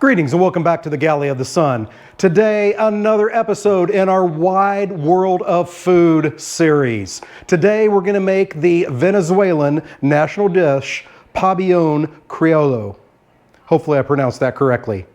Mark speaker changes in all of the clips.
Speaker 1: Greetings and welcome back to the Galley of the Sun. Today, another episode in our Wide World of Food series. Today, we're going to make the Venezuelan national dish, Pabellón Criollo. Hopefully I pronounced that correctly.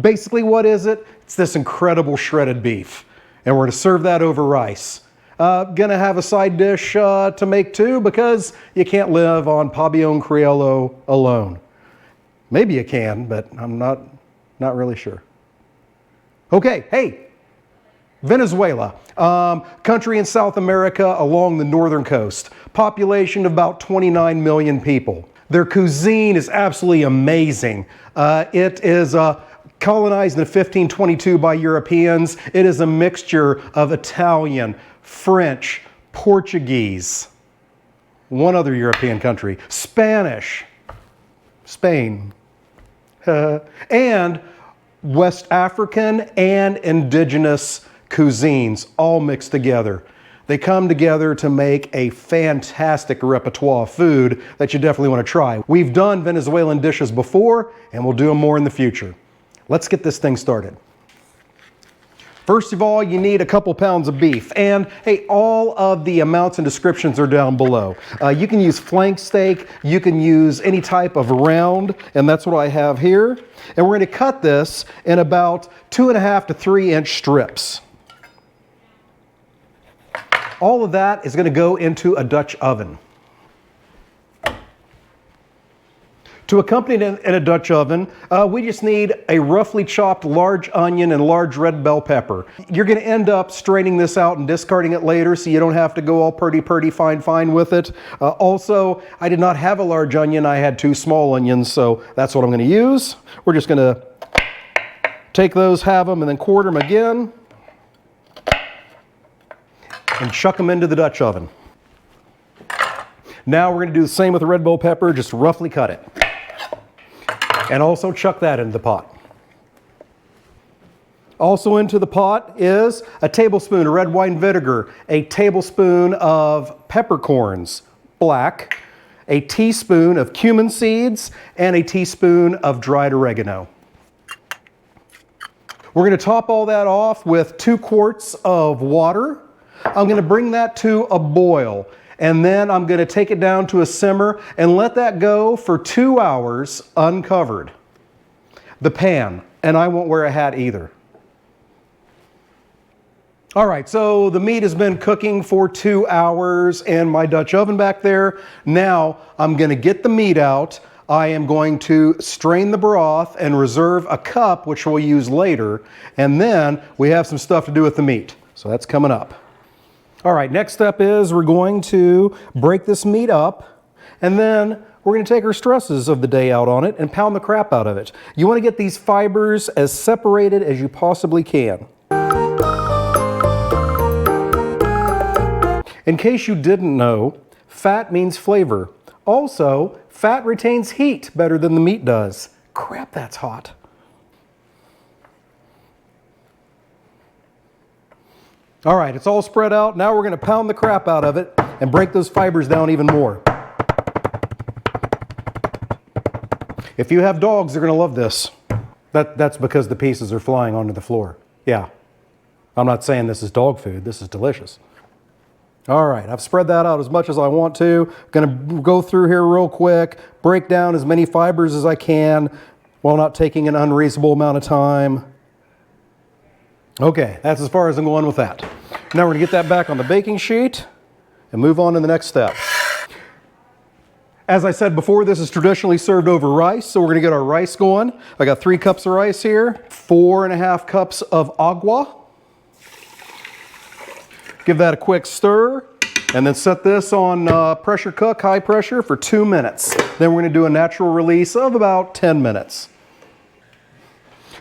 Speaker 1: Basically, what is it? It's this incredible shredded beef. And we're going to serve that over rice. Gonna have a side dish to make too, because you can't live on Pabellón Criollo alone. Maybe you can, but I'm not really sure. Okay, hey, Venezuela, country in South America along the northern coast. Population of about 29 million people. Their cuisine is absolutely amazing. It is colonized in 1522 by Europeans. It is a mixture of Italian, French, Portuguese, one other European country, Spanish, Spain, and West African and indigenous cuisines all mixed together. They come together to make a fantastic repertoire of food that you definitely want to try. We've done Venezuelan dishes before, and we'll do them more in the future. Let's get this thing started. First of all, you need a couple pounds of beef. And hey, all of the amounts and descriptions are down below. You can use flank steak, you can use any type of round, and that's what I have here. And we're going to cut this in about 2.5 to 3 inch strips. All of that is going to go into a Dutch oven. To accompany it in a Dutch oven, we just need a roughly chopped large onion and large red bell pepper. You're going to end up straining this out and discarding it later, so you don't have to go all purdy, fine with it. Also, I did not have a large onion. I had 2 small onions, so that's what I'm going to use. We're just going to take those, halve them, and then quarter them again, and chuck them into the Dutch oven. Now we're going to do the same with the red bell pepper, just roughly cut it. And also chuck that into the pot. Also into the pot is a tablespoon of red wine vinegar, a tablespoon of peppercorns, black, a teaspoon of cumin seeds, and a teaspoon of dried oregano. We're going to top all that off with 2 quarts of water. I'm going to bring that to a boil. And then I'm going to take it down to a simmer and let that go for 2 hours uncovered. The pan, and I won't wear a hat either. All right, so the meat has been cooking for 2 hours in my Dutch oven back there. Now I'm going to get the meat out. I am going to strain the broth and reserve a cup, which we'll use later. And then we have some stuff to do with the meat. So that's coming up. All right, next step is we're going to break this meat up, and then we're going to take our stresses of the day out on it and pound the crap out of it. You want to get these fibers as separated as you possibly can. In case you didn't know, fat means flavor. Also, fat retains heat better than the meat does. Crap, that's hot. All right, it's all spread out. Now we're going to pound the crap out of it and break those fibers down even more. If you have dogs, they're going to love this. That's because the pieces are flying onto the floor. Yeah, I'm not saying this is dog food. This is delicious. All right, I've spread that out as much as I want to. Going to go through here real quick, break down as many fibers as I can while not taking an unreasonable amount of time. Okay, that's as far as I'm going with that. Now we're going to get that back on the baking sheet and move on to the next step. As I said before, this is traditionally served over rice, so we're going to get our rice going. I got 3 cups of rice here, 4.5 cups of agua. Give that a quick stir, and then set this on pressure cook, high pressure, for 2 minutes. Then we're going to do a natural release of about 10 minutes.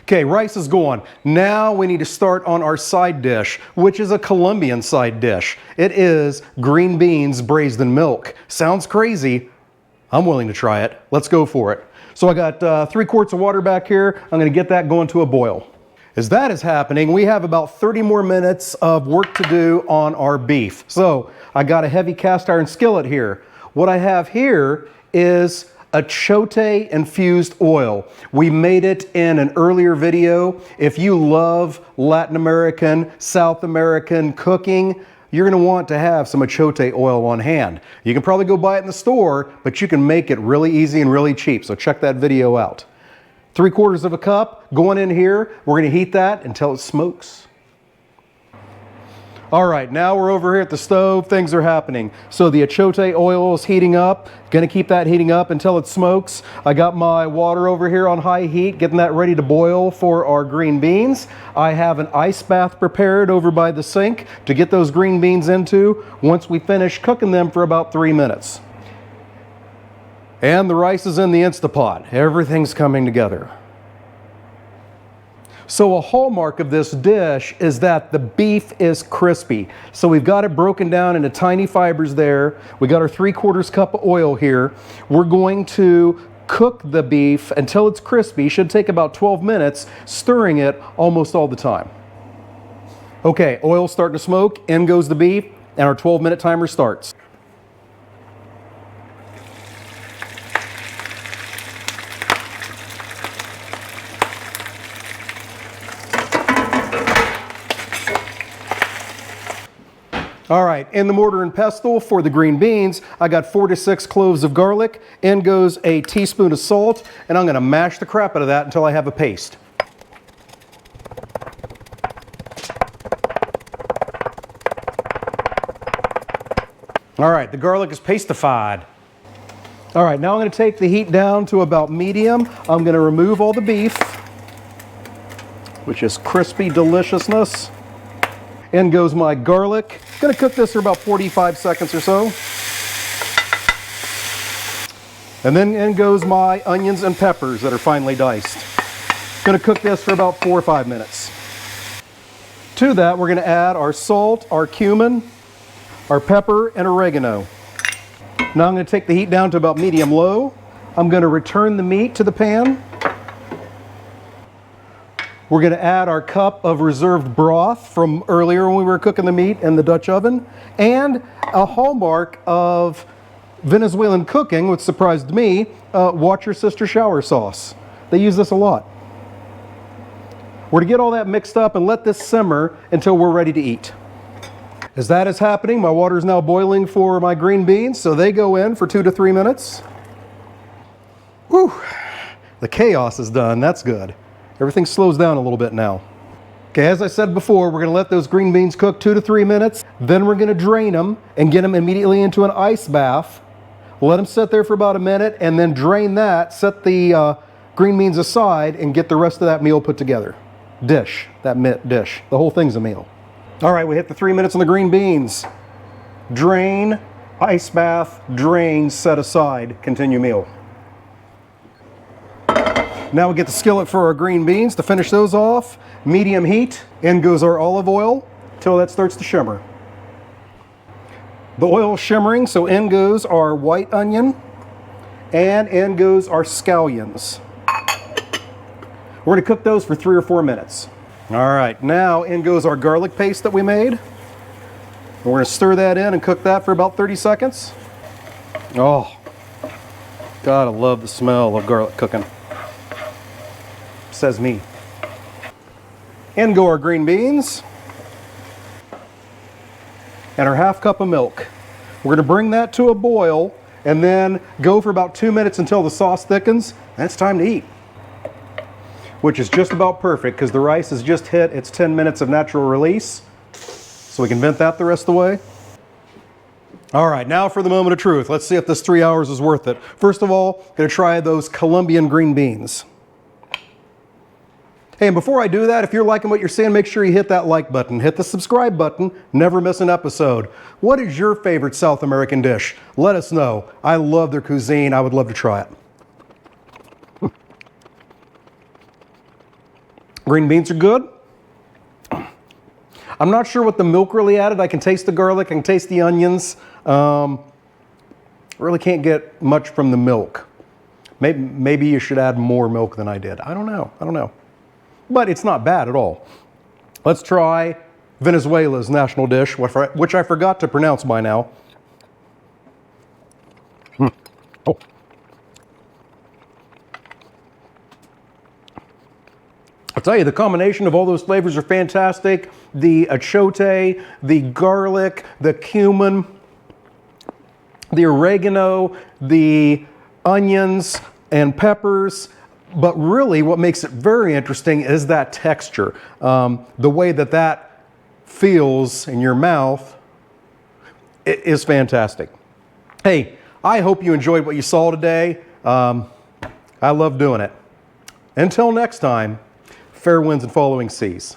Speaker 1: Okay, rice is going. Now we need to start on our side dish, which is a Columbian side dish. It is green beans braised in milk. Sounds crazy. I'm willing to try it. Let's go for it. So I got 3 quarts of water back here. I'm going to get that going to a boil. As that is happening, we have about 30 more minutes of work to do on our beef. So I got a heavy cast iron skillet here. What I have here is Achote infused oil. We made it in an earlier video. If you love Latin American, South American cooking, you're going to want to have some achote oil on hand. You can probably go buy it in the store, but you can make it really easy and really cheap. So check that video out. 3/4 of a cup going in here. We're going to heat that until it smokes. All right, now we're over here at the stove. Things are happening. So the achote oil is heating up. Gonna keep that heating up until it smokes. I got my water over here on high heat, getting that ready to boil for our green beans. I have an ice bath prepared over by the sink to get those green beans into once we finish cooking them for about 3 minutes. And the rice is in the Instapot. Everything's coming together. So a hallmark of this dish is that the beef is crispy. So we've got it broken down into tiny fibers there. We got our 3/4 cup of oil here. We're going to cook the beef until it's crispy. Should take about 12 minutes, stirring it almost all the time. Okay, oil's starting to smoke, in goes the beef, and our 12-minute timer starts. All right, in the mortar and pestle for the green beans, I got 4 to 6 cloves of garlic. In goes a teaspoon of salt, and I'm gonna mash the crap out of that until I have a paste. All right, the garlic is pastified. All right, now I'm gonna take the heat down to about medium. I'm gonna remove all the beef, which is crispy deliciousness. In goes my garlic. Gonna cook this for about 45 seconds or so. And then in goes my onions and peppers that are finely diced. Gonna cook this for about 4 or 5 minutes. To that, we're gonna add our salt, our cumin, our pepper, and oregano. Now I'm gonna take the heat down to about medium-low. I'm gonna return the meat to the pan. We're going to add our cup of reserved broth from earlier when we were cooking the meat in the Dutch oven, and a hallmark of Venezuelan cooking, which surprised me, watch your sister shower sauce. They use this a lot. We're to get all that mixed up and let this simmer until we're ready to eat. As that is happening, my water is now boiling for my green beans, so they go in for 2 to 3 minutes. Whew, the chaos is done. That's good. Everything slows down a little bit now. Okay, as I said before, we're gonna let those green beans cook 2 to 3 minutes. Then we're gonna drain them and get them immediately into an ice bath. Let them sit there for about a minute and then drain that, set the green beans aside, and get the rest of that meal put together. Dish, the whole thing's a meal. All right, we hit the 3 minutes on the green beans. Drain, ice bath, drain, set aside, continue meal. Now we get the skillet for our green beans to finish those off. Medium heat. In goes our olive oil till that starts to shimmer. The oil is shimmering, so in goes our white onion, and in goes our scallions. We're going to cook those for 3 or 4 minutes. All right, now in goes our garlic paste that we made. We're going to stir that in and cook that for about 30 seconds. Oh, God, I love the smell of garlic cooking. Says me. In go our green beans and our ½ cup of milk. We're going to bring that to a boil and then go for about 2 minutes until the sauce thickens, and it's time to eat. Which is just about perfect because the rice has just hit its 10 minutes of natural release, so we can vent that the rest of the way. All right, now for the moment of truth. Let's see if this 3 hours is worth it. First of all, I'm going to try those Columbian green beans. Hey, and before I do that, if you're liking what you're seeing, make sure you hit that like button. Hit the subscribe button. Never miss an episode. What is your favorite South American dish? Let us know. I love their cuisine. I would love to try it. Green beans are good. I'm not sure what the milk really added. I can taste the garlic. I can taste the onions. Really can't get much from the milk. Maybe you should add more milk than I did. I don't know. But it's not bad at all. Let's try Venezuela's national dish, which I forgot to pronounce by now. Oh. I'll tell you, the combination of all those flavors are fantastic. The achote, the garlic, the cumin, the oregano, the onions and peppers. But really what makes it very interesting is that texture. The way that that feels in your mouth is fantastic. Hey, I hope you enjoyed what you saw today. I love doing it. Until next time, fair winds and following seas.